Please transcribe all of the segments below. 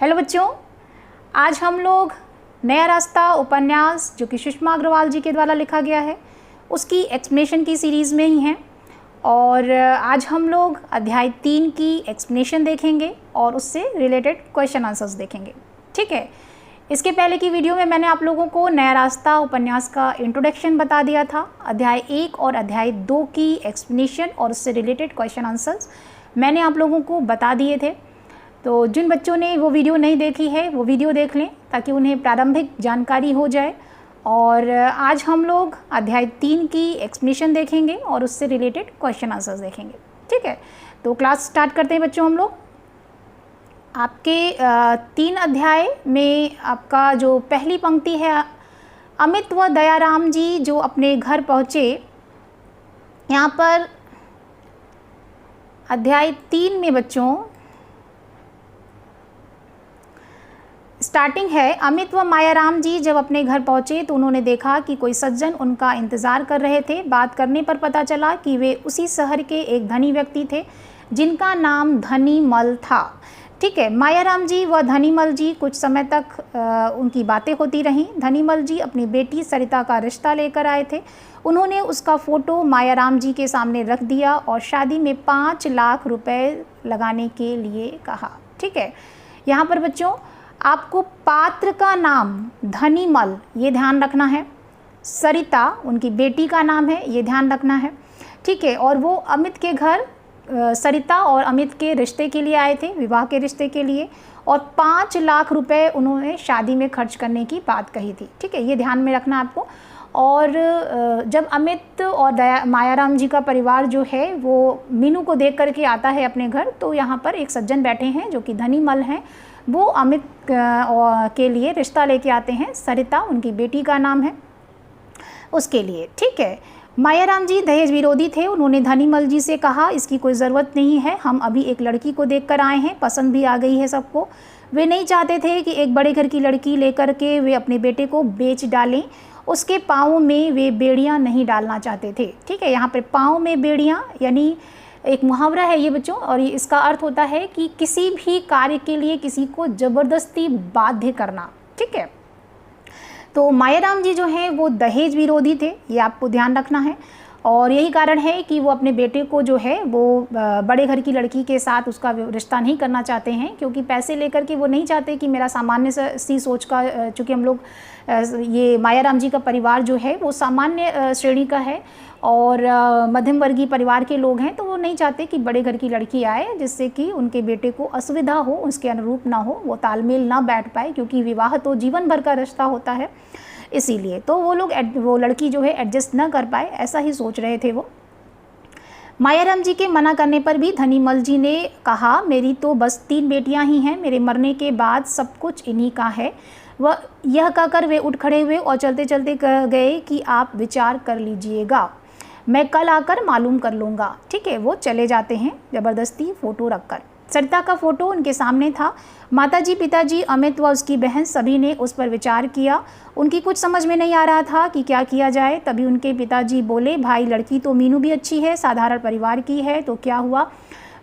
Hello बच्चों, आज हम लोग नया रास्ता उपन्यास जो कि सुषमा अग्रवाल जी के द्वारा लिखा गया है उसकी एक्सप्लेनेशन की सीरीज़ में ही हैं और आज हम लोग अध्याय 3 की एक्सप्लेनेशन देखेंगे और उससे रिलेटेड क्वेश्चन आंसर्स देखेंगे। ठीक है, इसके पहले की वीडियो में मैंने आप लोगों को नया रास्ता उपन्यास का इंट्रोडक्शन बता दिया था। अध्याय 1 और अध्याय 2 की एक्सप्लेनेशन और उससे रिलेटेड क्वेश्चन आंसर्स मैंने आप लोगों को बता दिए थे। तो जिन बच्चों ने वो वीडियो नहीं देखी है वो वीडियो देख लें ताकि उन्हें प्रारंभिक जानकारी हो जाए। और आज हम लोग अध्याय 3 की एक्सप्लेनेशन देखेंगे और उससे रिलेटेड क्वेश्चन आंसर्स देखेंगे। ठीक है, तो क्लास स्टार्ट करते हैं बच्चों। हम लोग आपके 3 अध्याय में आपका जो पहली पंक्ति है, अमित व दयाराम जी जो अपने घर पहुँचे, यहाँ पर अध्याय 3 में बच्चों स्टार्टिंग है। अमित व मायाराम जी जब अपने घर पहुंचे तो उन्होंने देखा कि कोई सज्जन उनका इंतज़ार कर रहे थे। बात करने पर पता चला कि वे उसी शहर के एक धनी व्यक्ति थे जिनका नाम धनीमल था। ठीक है, मायाराम जी व धनीमल जी कुछ समय तक उनकी बातें होती रहीं। धनीमल जी अपनी बेटी सरिता का रिश्ता लेकर आए थे। उन्होंने उसका फ़ोटो मायाराम जी के सामने रख दिया और शादी में 5 लाख रुपए लगाने के लिए कहा। ठीक है, यहाँ पर बच्चों आपको पात्र का नाम धनीमल ये ध्यान रखना है, सरिता उनकी बेटी का नाम है ये ध्यान रखना है। ठीक है, और वो अमित के घर सरिता और अमित के रिश्ते के लिए आए थे, विवाह के रिश्ते के लिए, और 5 लाख रुपए उन्होंने शादी में खर्च करने की बात कही थी। ठीक है, ये ध्यान में रखना आपको। और जब अमित और मायाराम जी का परिवार जो है वो मीनू को देख करके आता है अपने घर, तो यहाँ पर एक सज्जन बैठे हैं जो कि धनीमल हैं। वो अमित के लिए रिश्ता लेके आते हैं, सरिता उनकी बेटी का नाम है उसके लिए। ठीक है, मायाराम जी दहेज विरोधी थे। उन्होंने धनीमल जी से कहा इसकी कोई ज़रूरत नहीं है, हम अभी एक लड़की को देखकर आए हैं, पसंद भी आ गई है सबको। वे नहीं चाहते थे कि एक बड़े घर की लड़की लेकर के वे अपने बेटे को बेच डालें। उसके पाँव में वे बेड़ियाँ नहीं डालना चाहते थे। ठीक है, यहाँ पर पाँव में बेड़ियाँ यानी एक मुहावरा है ये बच्चों, और इसका अर्थ होता है कि किसी भी कार्य के लिए किसी को ज़बरदस्ती बाध्य करना। ठीक है, तो मायाराम जी जो हैं वो दहेज विरोधी थे, ये आपको ध्यान रखना है। और यही कारण है कि वो अपने बेटे को जो है वो बड़े घर की लड़की के साथ उसका रिश्ता नहीं करना चाहते हैं, क्योंकि पैसे लेकर के वो नहीं चाहते कि मेरा सामान्य सी सोच का, चूँकि हम लोग ये मायाराम जी का परिवार जो है वो सामान्य श्रेणी का है और मध्यम वर्गीय परिवार के लोग हैं, तो वो नहीं चाहते कि बड़े घर की लड़की आए जिससे कि उनके बेटे को असुविधा हो, उसके अनुरूप ना हो, वो तालमेल ना बैठ पाए, क्योंकि विवाह तो जीवन भर का रिश्ता होता है। इसीलिए तो वो लड़की जो है एडजस्ट ना कर पाए, ऐसा ही सोच रहे थे वो। मायाराम जी के मना करने पर भी धनीमल जी ने कहा मेरी तो बस 3 बेटियां ही हैं, मेरे मरने के बाद सब कुछ इन्हीं का है। वह यह कहकर वे उठ खड़े हुए और चलते चलते कह गए कि आप विचार कर लीजिएगा, मैं कल आकर मालूम कर लूँगा। ठीक है, वो चले जाते हैं ज़बरदस्ती फ़ोटो रखकर। सरिता का फ़ोटो उनके सामने था। माताजी, पिताजी, अमित व उसकी बहन सभी ने उस पर विचार किया। उनकी कुछ समझ में नहीं आ रहा था कि क्या किया जाए। तभी उनके पिताजी बोले, भाई लड़की तो मीनू भी अच्छी है, साधारण परिवार की है, तो क्या हुआ,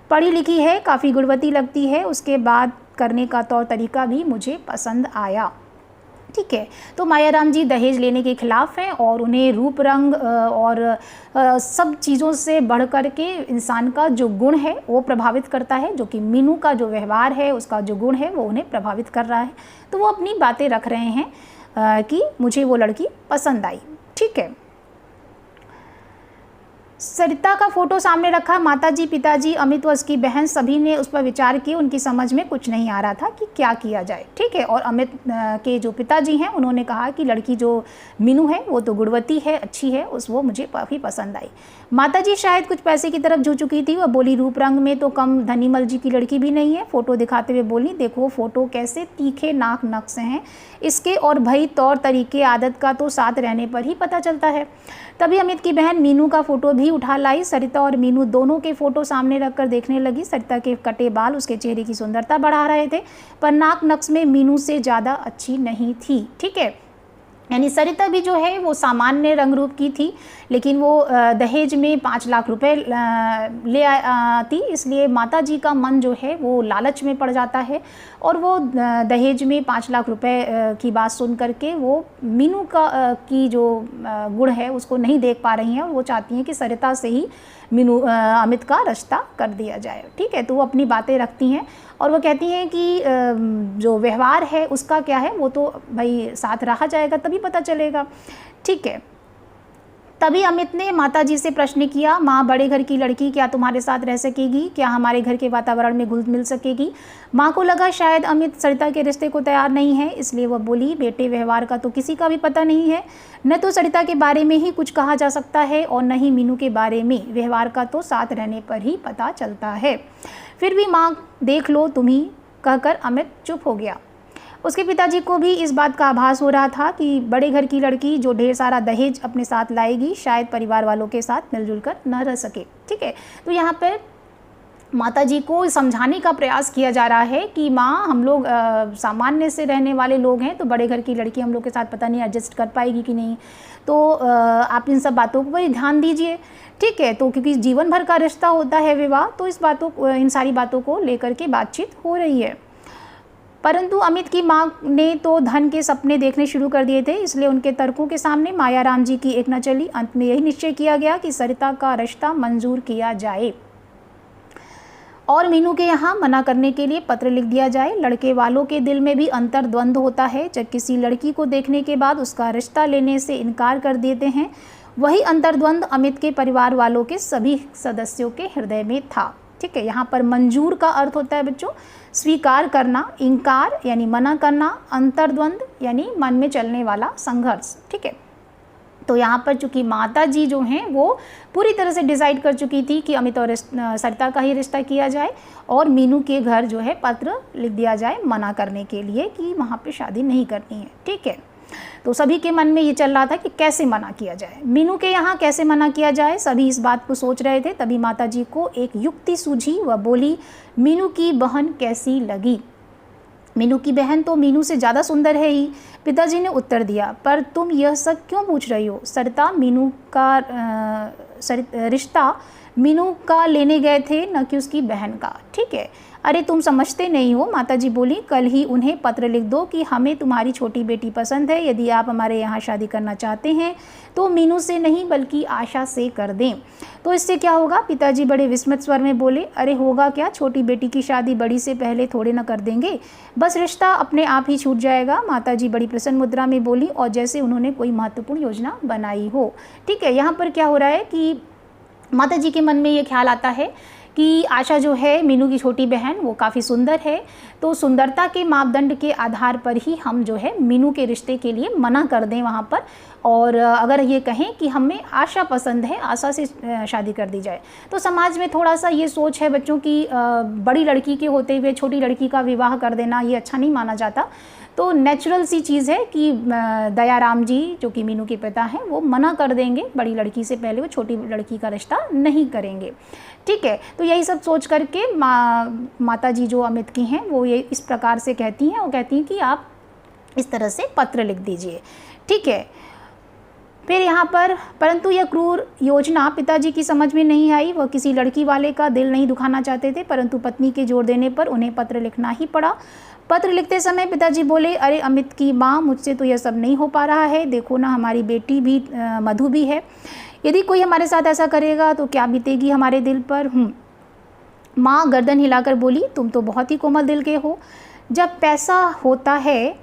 पढ़ी लिखी है, काफ़ी गुणवती लगती है, उसके बाद करने का तौर तरीका भी मुझे पसंद आया। ठीक है, तो मायाराम जी दहेज लेने के खिलाफ़ हैं और उन्हें रूप रंग और सब चीज़ों से बढ़ कर के इंसान का जो गुण है वो प्रभावित करता है, जो कि मीनू का जो व्यवहार है उसका जो गुण है वो उन्हें प्रभावित कर रहा है। तो वो अपनी बातें रख रहे हैं कि मुझे वो लड़की पसंद आई। ठीक है, सरिता का फ़ोटो सामने रखा। माताजी, पिताजी, अमित व उसकी बहन सभी ने उस पर विचार किए। उनकी समझ में कुछ नहीं आ रहा था कि क्या किया जाए। ठीक है, और अमित के जो पिताजी हैं उन्होंने कहा कि लड़की जो मीनू है वो तो गुणवती है, अच्छी है, वो मुझे काफ़ी पसंद आई। माताजी शायद कुछ पैसे की तरफ झुक चुकी थी। वह बोली रूप रंग में तो कम धनीमल जी की लड़की भी नहीं है। फ़ोटो दिखाते हुए बोली, देखो फ़ोटो कैसे तीखे नाक नक्श हैं इसके, और भई तौर तरीके आदत का तो साथ रहने पर ही पता चलता है। तभी अमित की बहन मीनू का फ़ोटो भी उठा लाई। सरिता और मीनू दोनों के फ़ोटो सामने रखकर देखने लगी। सरिता के कटे बाल उसके चेहरे की सुंदरता बढ़ा रहे थे, पर नाक नक्श में मीनू से ज़्यादा अच्छी नहीं थी। ठीक है, यानी सरिता भी जो है वो सामान्य रंग रूप की थी, लेकिन वो दहेज में 5 लाख रुपए ले आती, इसलिए माताजी का मन जो है वो लालच में पड़ जाता है और वो दहेज में 5 लाख रुपए की बात सुन करके वो मीनू की जो गुण है उसको नहीं देख पा रही हैं और वो चाहती हैं कि सरिता से ही अमित का रिश्ता कर दिया जाए। ठीक है, तो वो अपनी बातें रखती हैं और वो कहती हैं कि जो व्यवहार है उसका क्या है, वो तो भाई साथ रहा जाएगा तभी पता चलेगा। ठीक है, तभी अमित ने माताजी से प्रश्न किया, माँ बड़े घर की लड़की क्या तुम्हारे साथ रह सकेगी, क्या हमारे घर के वातावरण में घुल मिल सकेगी। माँ को लगा शायद अमित सरिता के रिश्ते को तैयार नहीं है, इसलिए वह बोली, बेटे व्यवहार का तो किसी का भी पता नहीं है, न तो सरिता के बारे में ही कुछ कहा जा सकता है और न ही मीनू के बारे में, व्यवहार का तो साथ रहने पर ही पता चलता है। फिर भी माँ देख लो तुम ही, कहकर अमित चुप हो गया। उसके पिताजी को भी इस बात का आभास हो रहा था कि बड़े घर की लड़की जो ढेर सारा दहेज अपने साथ लाएगी शायद परिवार वालों के साथ मिलजुल कर न रह सके। ठीक है, तो यहाँ पर माताजी को समझाने का प्रयास किया जा रहा है कि माँ हम लोग सामान्य से रहने वाले लोग हैं, तो बड़े घर की लड़की हम लोग के साथ पता नहीं एडजस्ट कर पाएगी कि नहीं, तो आप इन सब बातों पर ध्यान दीजिए। ठीक है, तो क्योंकि जीवन भर का रिश्ता होता है विवाह, तो इन सारी बातों को लेकर के बातचीत हो रही है। परंतु अमित की माँ ने तो धन के सपने देखने शुरू कर दिए थे, इसलिए उनके तर्कों के सामने मायाराम जी की एक न चली। अंत में यही निश्चय किया गया कि सरिता का रिश्ता मंजूर किया जाए और मीनू के यहाँ मना करने के लिए पत्र लिख दिया जाए। लड़के वालों के दिल में भी अंतर्द्वंद होता है, जब किसी लड़की को देखने के बाद उसका रिश्ता लेने से इनकार कर देते हैं, वही अंतर्द्वंद अमित के परिवार वालों के सभी सदस्यों के हृदय में था। ठीक है, यहाँ पर मंजूर का अर्थ होता है बच्चों स्वीकार करना, इंकार यानी मना करना, अंतर्द्वंद यानी मन में चलने वाला संघर्ष। ठीक है, तो यहाँ पर चूंकि माता जी जो हैं वो पूरी तरह से डिसाइड कर चुकी थी कि अमित और सरिता का ही रिश्ता किया जाए और मीनू के घर जो है पत्र लिख दिया जाए मना करने के लिए कि वहाँ पे शादी नहीं करनी है। ठीक है, तो सभी के मन में ये चल रहा था कि कैसे मना किया जाए, मीनू के यहाँ कैसे मना किया जाए, सभी इस बात को सोच रहे थे। तभी माताजी को एक युक्ति सूझी, वह बोली, मीनू की बहन कैसी लगी। मीनू की बहन तो मीनू से ज़्यादा सुंदर है ही। पिताजी ने उत्तर दिया, पर तुम यह सब क्यों पूछ रही हो, सरिता मीनू का रिश्ता मीनू का लेने गए थे, न कि उसकी बहन का। ठीक है, अरे तुम समझते नहीं हो, माताजी बोली, कल ही उन्हें पत्र लिख दो कि हमें तुम्हारी छोटी बेटी पसंद है, यदि आप हमारे यहाँ शादी करना चाहते हैं तो मीनू से नहीं बल्कि आशा से कर दें। तो इससे क्या होगा, पिताजी बड़े विस्मित स्वर में बोले, अरे होगा क्या, छोटी बेटी की शादी बड़ी से पहले थोड़े ना कर देंगे, बस रिश्ता अपने आप ही छूट जाएगा। माताजी बड़ी प्रसन्न मुद्रा में बोली और जैसे उन्होंने कोई महत्वपूर्ण योजना बनाई हो। ठीक है, यहाँ पर क्या हो रहा है कि माताजी के मन में ये ख्याल आता है कि आशा जो है मीनू की छोटी बहन वो काफ़ी सुंदर है, तो सुंदरता के मापदंड के आधार पर ही हम जो है मीनू के रिश्ते के लिए मना कर दें वहाँ पर, और अगर ये कहें कि हमें आशा पसंद है, आशा से शादी कर दी जाए। तो समाज में थोड़ा सा ये सोच है बच्चों की बड़ी लड़की के होते हुए छोटी लड़की का विवाह कर देना ये अच्छा नहीं माना जाता। तो नेचुरल सी चीज़ है कि दयाराम जी जो कि मीनू के पिता हैं वो मना कर देंगे, बड़ी लड़की से पहले वो छोटी लड़की का रिश्ता नहीं करेंगे। ठीक है, तो यही सब सोच करके माता जी जो अमित की हैं वो ये इस प्रकार से कहती हैं, वो कहती हैं कि आप इस तरह से पत्र लिख दीजिए। ठीक है, फिर यहाँ पर परंतु यह क्रूर योजना पिताजी की समझ में नहीं आई। वह किसी लड़की वाले का दिल नहीं दुखाना चाहते थे, परंतु पत्नी के जोर देने पर उन्हें पत्र लिखना ही पड़ा। पत्र लिखते समय पिताजी बोले, अरे अमित की माँ, मुझसे तो यह सब नहीं हो पा रहा है, देखो ना हमारी बेटी भी मधु भी है, यदि कोई हमारे साथ ऐसा करेगा तो क्या बीतेगी हमारे दिल पर। माँ गर्दन हिलाकर बोली, तुम तो बहुत ही कोमल दिल के हो, जब पैसा होता है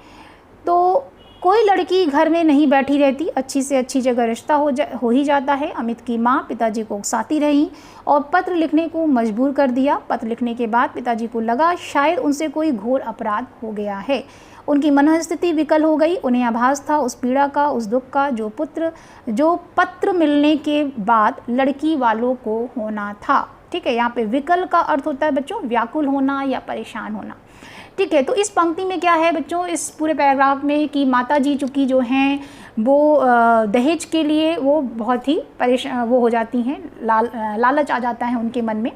तो कोई लड़की घर में नहीं बैठी रहती, अच्छी से अच्छी जगह रिश्ता हो ही जाता है। अमित की माँ पिताजी को उकसाती रही और पत्र लिखने को मजबूर कर दिया। पत्र लिखने के बाद पिताजी को लगा शायद उनसे कोई घोर अपराध हो गया है। उनकी मनस्थिति विकल हो गई। उन्हें आभास था उस पीड़ा का, उस दुख का जो पत्र मिलने के बाद लड़की वालों को होना था। ठीक है, यहाँ पे विकल का अर्थ होता है बच्चों व्याकुल होना या परेशान होना। ठीक है, तो इस पंक्ति में क्या है बच्चों, इस पूरे पैराग्राफ में कि माता जी चूँकि जो हैं वो दहेज के लिए वो बहुत ही परेशान वो हो जाती हैं, लालच आ जाता है उनके मन में।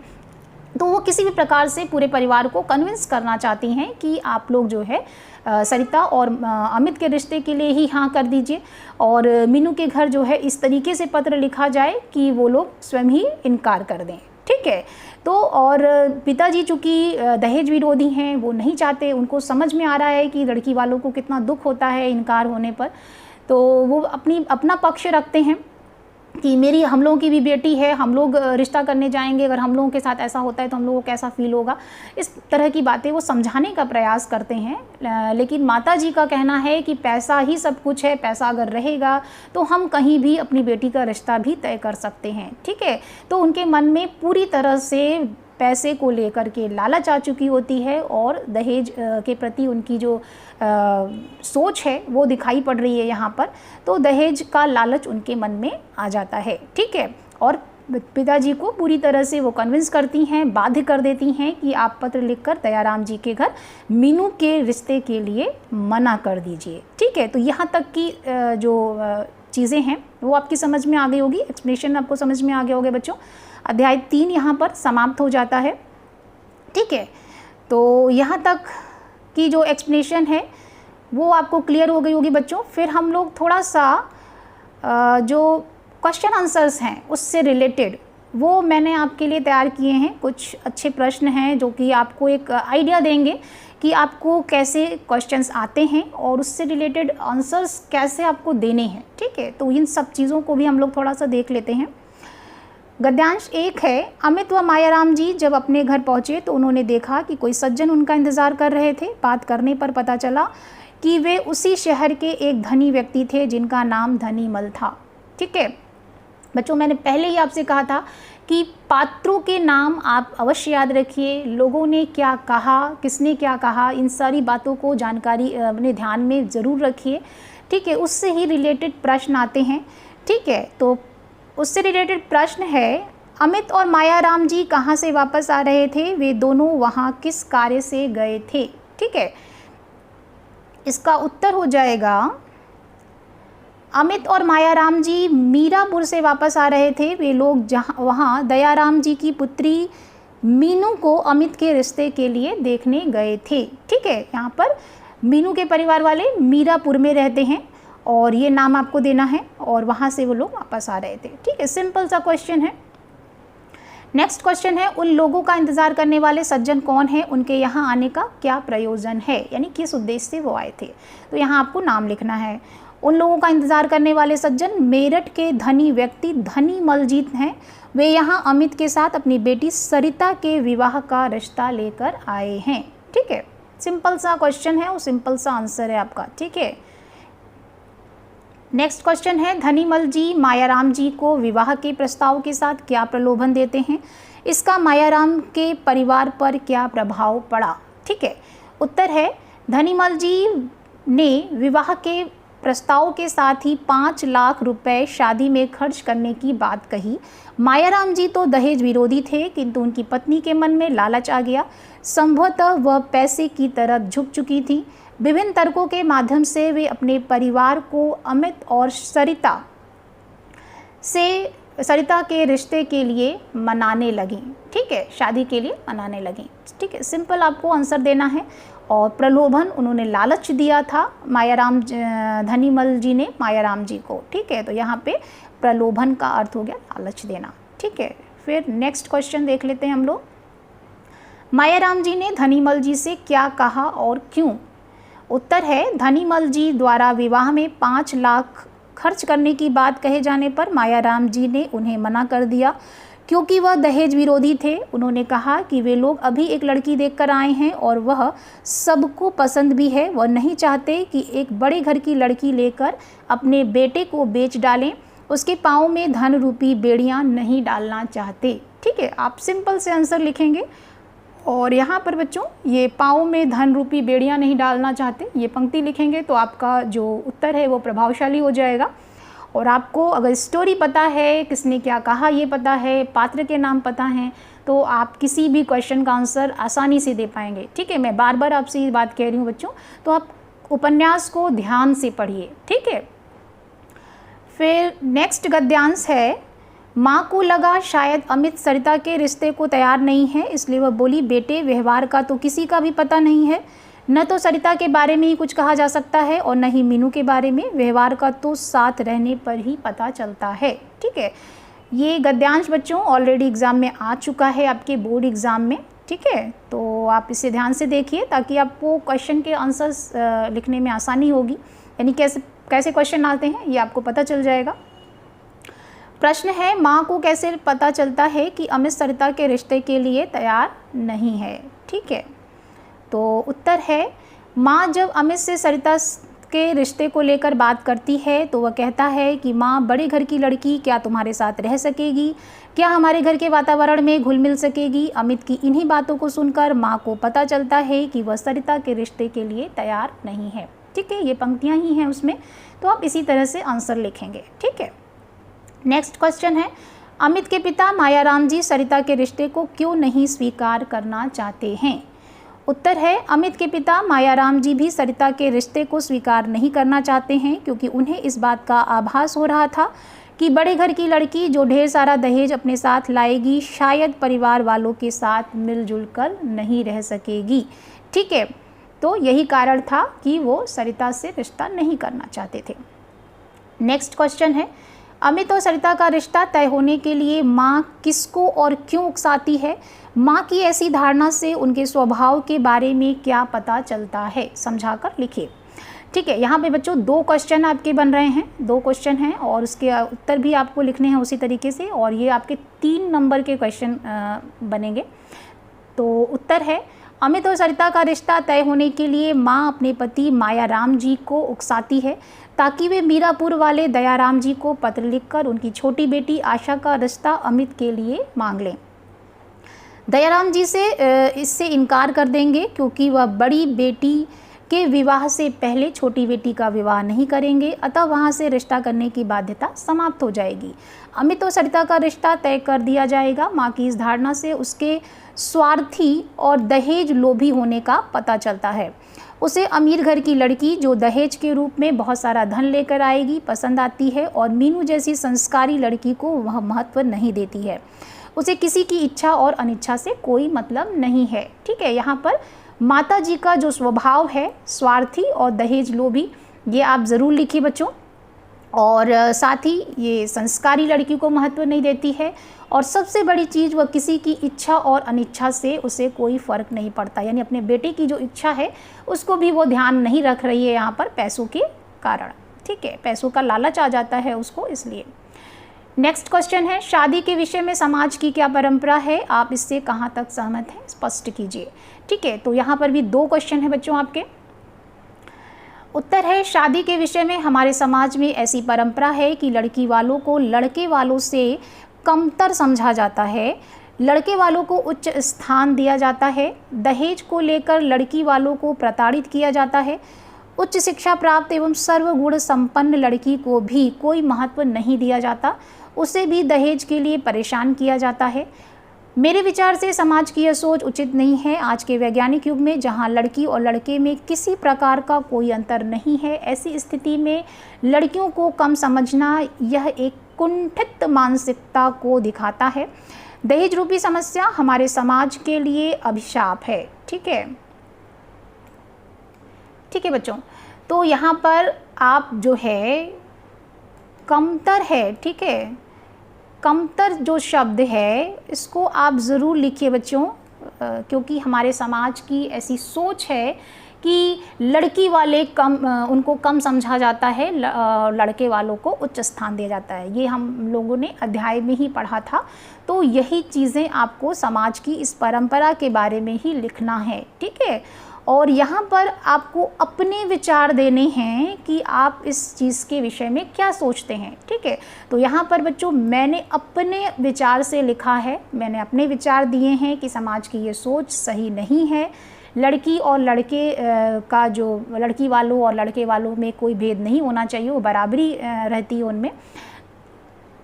तो वो किसी भी प्रकार से पूरे परिवार को कन्विंस करना चाहती हैं कि आप लोग जो है सरिता और अमित के रिश्ते के लिए ही हाँ कर दीजिए, और मीनू के घर जो है इस तरीके से पत्र लिखा जाए कि वो लोग स्वयं ही इनकार कर दें। ठीक है, तो और पिताजी चूँकि दहेज विरोधी हैं, वो नहीं चाहते, उनको समझ में आ रहा है कि लड़की वालों को कितना दुख होता है इनकार होने पर, तो वो अपना पक्ष रखते हैं कि हम लोगों की भी बेटी है, हम लोग रिश्ता करने जाएंगे, अगर हम लोगों के साथ ऐसा होता है तो हम लोगों को कैसा फील होगा, इस तरह की बातें वो समझाने का प्रयास करते हैं। लेकिन माताजी का कहना है कि पैसा ही सब कुछ है, पैसा अगर रहेगा तो हम कहीं भी अपनी बेटी का रिश्ता भी तय कर सकते हैं। ठीक है, तो उनके मन में पूरी तरह से पैसे को लेकर के लालच आ चुकी होती है, और दहेज के प्रति उनकी जो सोच है वो दिखाई पड़ रही है यहाँ पर। तो दहेज का लालच उनके मन में आ जाता है। ठीक है, और पिताजी को पूरी तरह से वो कन्विंस करती हैं, बाध्य कर देती हैं कि आप पत्र लिखकर दयाराम जी के घर मीनू के रिश्ते के लिए मना कर दीजिए। ठीक है, तो यहाँ तक की जो चीज़ें हैं वो आपकी समझ में आ गई होगी, एक्सप्लेनेशन आपको समझ में आ गए होंगे बच्चों। अध्याय 3 यहाँ पर समाप्त हो जाता है। ठीक है, तो यहाँ तक की जो एक्सप्लेनेशन है वो आपको क्लियर हो गई होगी बच्चों। फिर हम लोग थोड़ा सा जो क्वेश्चन आंसर्स हैं उससे रिलेटेड वो मैंने आपके लिए तैयार किए हैं। कुछ अच्छे प्रश्न हैं जो कि आपको एक आइडिया देंगे कि आपको कैसे क्वेश्चंस आते हैं और उससे रिलेटेड आंसर्स कैसे आपको देने हैं। ठीक है, तो इन सब चीज़ों को भी हम लोग थोड़ा सा देख लेते हैं। गद्यांश 1 है, अमित व मायाराम जी जब अपने घर पहुँचे तो उन्होंने देखा कि कोई सज्जन उनका इंतज़ार कर रहे थे। बात करने पर पता चला कि वे उसी शहर के एक धनी व्यक्ति थे जिनका नाम धनीमल था। ठीक है बच्चों, मैंने पहले ही आपसे कहा था कि पात्रों के नाम आप अवश्य याद रखिए, लोगों ने क्या कहा, किसने क्या कहा, इन सारी बातों को जानकारी अपने ध्यान में ज़रूर रखिए। ठीक है, उससे ही रिलेटेड प्रश्न आते हैं। ठीक है, तो उससे रिलेटेड प्रश्न है, अमित और मायाराम जी कहाँ से वापस आ रहे थे, वे दोनों वहाँ किस कार्य से गए थे। ठीक है, इसका उत्तर हो जाएगा अमित और मायाराम जी मीरापुर से वापस आ रहे थे। वे लोग वहाँ दयाराम जी की पुत्री मीनू को अमित के रिश्ते के लिए देखने गए थे। ठीक है, यहाँ पर मीनू के परिवार वाले मीरापुर में रहते हैं और ये नाम आपको देना है, और वहाँ से वो लोग वापस आ रहे थे। ठीक है, सिंपल सा क्वेश्चन है। नेक्स्ट क्वेश्चन है, उन लोगों का इंतज़ार करने वाले सज्जन कौन है, उनके यहाँ आने का क्या प्रयोजन है, यानी किस उद्देश्य से वो आए थे। तो यहाँ आपको नाम लिखना है। उन लोगों का इंतज़ार करने वाले सज्जन मेरठ के धनी व्यक्ति धनीमल जी हैं। वे यहाँ अमित के साथ अपनी बेटी सरिता के विवाह का रिश्ता लेकर आए हैं। ठीक है, सिंपल सा क्वेश्चन है और सिंपल सा आंसर है आपका। ठीक है, नेक्स्ट क्वेश्चन है, धनीमल जी मायाराम जी को विवाह के प्रस्ताव के साथ क्या प्रलोभन देते हैं, इसका मायाराम के परिवार पर क्या प्रभाव पड़ा। ठीक है, उत्तर है, धनीमल जी ने विवाह के प्रस्ताव के साथ ही 5 लाख रुपए शादी में खर्च करने की बात कही। मायाराम जी तो दहेज विरोधी थे, किंतु उनकी पत्नी के मन में लालच आ गया। संभवतः वह पैसे की तरफ झुक चुकी थी। विभिन्न तर्कों के माध्यम से वे अपने परिवार को अमित और सरिता के रिश्ते के लिए मनाने लगीं। ठीक है, शादी के लिए मनाने लगीं। ठीक है, सिंपल आपको आंसर देना है। और प्रलोभन, उन्होंने लालच दिया था धनीमल जी ने मायाराम जी को। ठीक है, तो यहाँ पे प्रलोभन का अर्थ हो गया लालच देना। ठीक है, फिर नेक्स्ट क्वेश्चन देख लेते हैं हम लोग। मायाराम जी ने धनीमल जी से क्या कहा और क्यों। उत्तर है, धनीमल जी द्वारा विवाह में 5 लाख खर्च करने की बात कहे जाने पर मायाराम जी ने उन्हें मना कर दिया, क्योंकि वह दहेज विरोधी थे। उन्होंने कहा कि वे लोग अभी एक लड़की देखकर आए हैं और वह सबको पसंद भी है। वह नहीं चाहते कि एक बड़े घर की लड़की लेकर अपने बेटे को बेच डालें। उसके पाँव में धन रूपी बेड़ियाँ नहीं डालना चाहते। ठीक है, आप सिंपल से आंसर लिखेंगे। और यहाँ पर बच्चों ये पाँव में धन रूपी बेड़ियाँ नहीं डालना चाहते, ये पंक्ति लिखेंगे तो आपका जो उत्तर है वो प्रभावशाली हो जाएगा। और आपको अगर स्टोरी पता है, किसने क्या कहा ये पता है, पात्र के नाम पता हैं, तो आप किसी भी क्वेश्चन का आंसर आसानी से दे पाएंगे। ठीक है, मैं बार बार आपसे ये बात कह रही हूँ बच्चों, तो आप उपन्यास को ध्यान से पढ़िए। ठीक है, फिर नेक्स्ट गद्यांश है, माँ को लगा शायद अमित सरिता के रिश्ते को तैयार नहीं है, इसलिए वह बोली, बेटे व्यवहार का तो किसी का भी पता नहीं है, न तो सरिता के बारे में ही कुछ कहा जा सकता है और न ही मीनू के बारे में, व्यवहार का तो साथ रहने पर ही पता चलता है। ठीक है, ये गद्यांश बच्चों ऑलरेडी एग्ज़ाम में आ चुका है, आपके बोर्ड एग्ज़ाम में। ठीक है, तो आप इसे ध्यान से देखिए ताकि आपको क्वेश्चन के आंसर्स लिखने में आसानी होगी, यानी कैसे क्वेश्चन आते हैं ये आपको पता चल जाएगा। प्रश्न है, माँ को कैसे पता चलता है कि अमित सरिता के रिश्ते के लिए तैयार नहीं है। ठीक है, तो उत्तर है, माँ जब अमित से सरिता के रिश्ते को लेकर बात करती है तो वह कहता है कि माँ, बड़े घर की लड़की क्या तुम्हारे साथ रह सकेगी, क्या हमारे घर के वातावरण में घुल मिल सकेगी। अमित की इन्हीं बातों को सुनकर माँ को पता चलता है कि वह सरिता के रिश्ते के लिए तैयार नहीं है। ठीक है, ये पंक्तियाँ ही हैं उसमें, तो आप इसी तरह से आंसर लिखेंगे। ठीक है, नेक्स्ट क्वेश्चन है, अमित के पिता मायाराम जी सरिता के रिश्ते को क्यों नहीं स्वीकार करना चाहते हैं। उत्तर है, अमित के पिता मायाराम जी भी सरिता के रिश्ते को स्वीकार नहीं करना चाहते हैं क्योंकि उन्हें इस बात का आभास हो रहा था कि बड़े घर की लड़की जो ढेर सारा दहेज अपने साथ लाएगी शायद परिवार वालों के साथ मिलजुल कर नहीं रह सकेगी। ठीक है, तो यही कारण था कि वो सरिता से रिश्ता नहीं करना चाहते थे। नेक्स्ट क्वेश्चन है, अमित और सरिता का रिश्ता तय होने के लिए माँ किसको और क्यों उकसाती है। माँ की ऐसी धारणा से उनके स्वभाव के बारे में क्या पता चलता है, समझाकर लिखिए। ठीक है, यहाँ पे बच्चों 2 क्वेश्चन आपके बन रहे हैं, 2 क्वेश्चन हैं और उसके उत्तर भी आपको लिखने हैं उसी तरीके से, और ये आपके 3 नंबर के क्वेश्चन बनेंगे। तो उत्तर है, अमित और सरिता का रिश्ता तय होने के लिए माँ अपने पति मायाराम जी को उकसाती है ताकि वे मीरापुर वाले दयाराम जी को पत्र लिखकर उनकी छोटी बेटी आशा का रिश्ता अमित के लिए मांग लें। दयाराम जी से इससे इनकार कर देंगे क्योंकि वह बड़ी बेटी के विवाह से पहले छोटी बेटी का विवाह नहीं करेंगे, अतः वहां से रिश्ता करने की बाध्यता समाप्त हो जाएगी। अमित और सरिता का रिश्ता तय कर दिया जाएगा। माँ की इस धारणा से उसके स्वार्थी और दहेज लोभी होने का पता चलता है। उसे अमीर घर की लड़की जो दहेज के रूप में बहुत सारा धन लेकर आएगी पसंद आती है और मीनू जैसी संस्कारी लड़की को वह महत्व नहीं देती है। उसे किसी की इच्छा और अनिच्छा से कोई मतलब नहीं है। ठीक है, यहाँ पर माता जी का जो स्वभाव है स्वार्थी और दहेज लोभी, ये आप ज़रूर लिखिए बच्चों। और साथ ही ये संस्कारी लड़की को महत्व नहीं देती है, और सबसे बड़ी चीज़ वह किसी की इच्छा और अनिच्छा से उसे कोई फ़र्क नहीं पड़ता, यानी अपने बेटे की जो इच्छा है उसको भी वो ध्यान नहीं रख रही है यहाँ पर पैसों के कारण। ठीक है, पैसों का लालच आ जाता है उसको, इसलिए। नेक्स्ट क्वेश्चन है, शादी के विषय में समाज की क्या परंपरा है, आप इससे कहाँ तक सहमत हैं, स्पष्ट कीजिए। ठीक है, तो यहाँ पर भी 2 क्वेश्चन है बच्चों आपके। उत्तर है, शादी के विषय में हमारे समाज में ऐसी परंपरा है कि लड़की वालों को लड़के वालों से कमतर समझा जाता है, लड़के वालों को उच्च स्थान दिया जाता है, दहेज को लेकर लड़की वालों को प्रताड़ित किया जाता है, उच्च शिक्षा प्राप्त एवं सर्वगुण संपन्न लड़की को भी कोई महत्व नहीं दिया जाता, उसे भी दहेज के लिए परेशान किया जाता है। मेरे विचार से समाज की यह सोच उचित नहीं है। आज के वैज्ञानिक युग में जहां लड़की और लड़के में किसी प्रकार का कोई अंतर नहीं है, ऐसी स्थिति में लड़कियों को कम समझना यह एक कुंठित मानसिकता को दिखाता है। दहेज रूपी समस्या हमारे समाज के लिए अभिशाप है। ठीक है, ठीक है बच्चों, तो यहाँ पर आप जो है कमतर है, ठीक है, कमतर जो शब्द है इसको आप ज़रूर लिखिए बच्चों, क्योंकि हमारे समाज की ऐसी सोच है कि लड़की वाले कम, उनको कम समझा जाता है, लड़के वालों को उच्च स्थान दिया जाता है। ये हम लोगों ने अध्याय में ही पढ़ा था। तो यही चीज़ें आपको समाज की इस परंपरा के बारे में ही लिखना है। ठीक है, और यहाँ पर आपको अपने विचार देने हैं कि आप इस चीज़ के विषय में क्या सोचते हैं। ठीक है, तो यहाँ पर बच्चों मैंने अपने विचार से लिखा है, मैंने अपने विचार दिए हैं कि समाज की ये सोच सही नहीं है। लड़की और लड़के का जो लड़की वालों और लड़के वालों में कोई भेद नहीं होना चाहिए, वो बराबरी रहती है उनमें।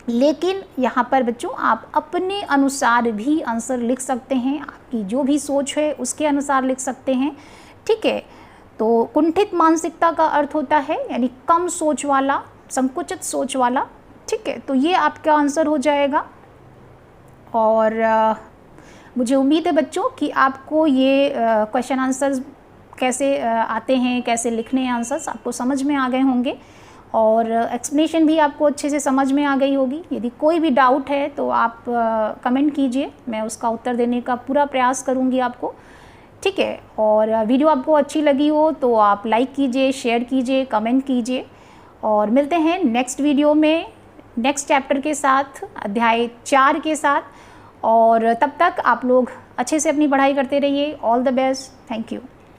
लेकिन यहाँ पर बच्चों आप अपने अनुसार भी आंसर लिख सकते हैं, आपकी जो भी सोच है उसके अनुसार लिख सकते हैं। ठीक है, तो कुंठित मानसिकता का अर्थ होता है यानी कम सोच वाला, संकुचित सोच वाला। ठीक है, तो ये आपका आंसर हो जाएगा। और मुझे उम्मीद है बच्चों कि आपको ये क्वेश्चन आंसर्स कैसे आते हैं, कैसे लिखने हैं आंसर्स, आपको समझ में आ गए होंगे और एक्सप्लेनेशन भी आपको अच्छे से समझ में आ गई होगी। यदि कोई भी डाउट है तो आप कमेंट कीजिए, मैं उसका उत्तर देने का पूरा प्रयास करूँगी आपको, ठीक है। और वीडियो आपको अच्छी लगी हो तो आप लाइक कीजिए, शेयर कीजिए, कमेंट कीजिए और मिलते हैं नेक्स्ट वीडियो में नेक्स्ट चैप्टर के साथ, अध्याय 4 के साथ। और तब तक आप लोग अच्छे से अपनी पढ़ाई करते रहिए। All the best, thank you.